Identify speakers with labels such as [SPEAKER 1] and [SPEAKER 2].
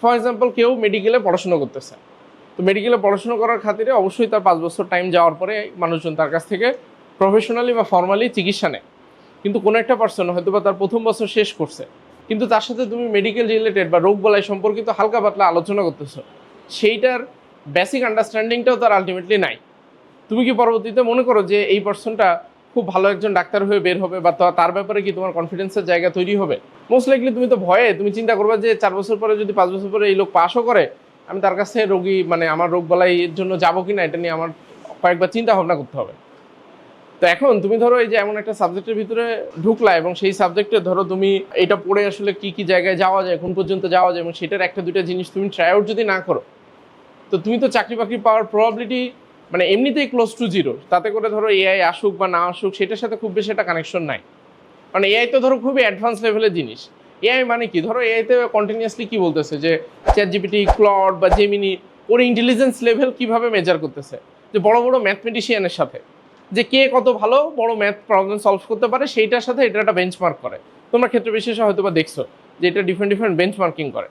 [SPEAKER 1] For example কেউ মেডিকেলে পড়াশোনা করতেছে, তো মেডিকেলে পড়াশোনা করার খাতিরে অবশ্যই তার 5 বছর টাইম যাওয়ার পরে মানুষজন তার কাছ থেকে প্রফেশনালি বা ফর্মালি চিকিৎসা নেয়। কিন্তু কোনো একটা পার্সন হয়তো বা তার প্রথম বছর শেষ করছে, কিন্তু তার সাথে তুমি মেডিকেল রিলেটেড বা রোগ বলাই সম্পর্কিত হালকা পাতলা আলোচনা করতেছো, সেইটার বেসিক আন্ডারস্ট্যান্ডিংটাও তার আলটিমেটলি নাই। তুমি কি পরবর্তীতে মনে করো যে এই পার্সনটা খুব ভালো একজন ডাক্তার হয়ে বের হবে, বা তার ব্যাপারে কি তোমার কনফিডেন্সের জায়গা তৈরি হবে? মোস্ট লাইকলি তুমি তো ভয়ে তুমি চিন্তা করবে যে 4 বছর পরে যদি 5 বছর পরে এই লোক পাসও করে, আমি তার কাছে রোগী মানে আমার রোগ বালাইয়ের জন্য যাবো কিনা এটা নিয়ে আমার কয়েকবার চিন্তা ভাবনা করতে হবে। তো এখন তুমি ধরো এই যে এমন একটা সাবজেক্টের ভিতরে ঢুকলা, এবং সেই সাবজেক্টে ধরো তুমি এটা পড়ে আসলে কি কি জায়গায় যাওয়া যায়, কোন পর্যন্ত যাওয়া যায়, এবং সেটার একটা দুইটা জিনিস তুমি ট্রাই আউট যদি না করো, তো তুমি তো চাকরি বাকরি পাওয়ার প্রবাবিলিটি মানে এমনিতেই ক্লোজ টু জিরো। তাতে করে ধরো এআই আসুক বা না আসুক সেটার সাথে খুব বেশি একটা কানেকশন নাই। মানে এআই তো ধরো খুবই অ্যাডভান্স লেভেলের জিনিস। এআই মানে কি, ধরো এআইতে কন্টিনিউয়াসলি কি বলতেছে যে চ্যাটজিপিটি, ক্লড বা জেমিনি ওর ইন্টেলিজেন্স লেভেল কিভাবে মেজার করতেছে, যে বড় বড় ম্যাথমেটিশিয়ানের সাথে যে কে কত ভালো বড় ম্যাথ প্রবলেম সলভ করতে পারে, সেইটার সাথে এটা একটা বেঞ্চমার্ক করে। তোমরা ক্ষেত্র বিশেষে হয়তো বা দেখছো যে এটা ডিফারেন্ট বেঞ্চমার্কিং করে।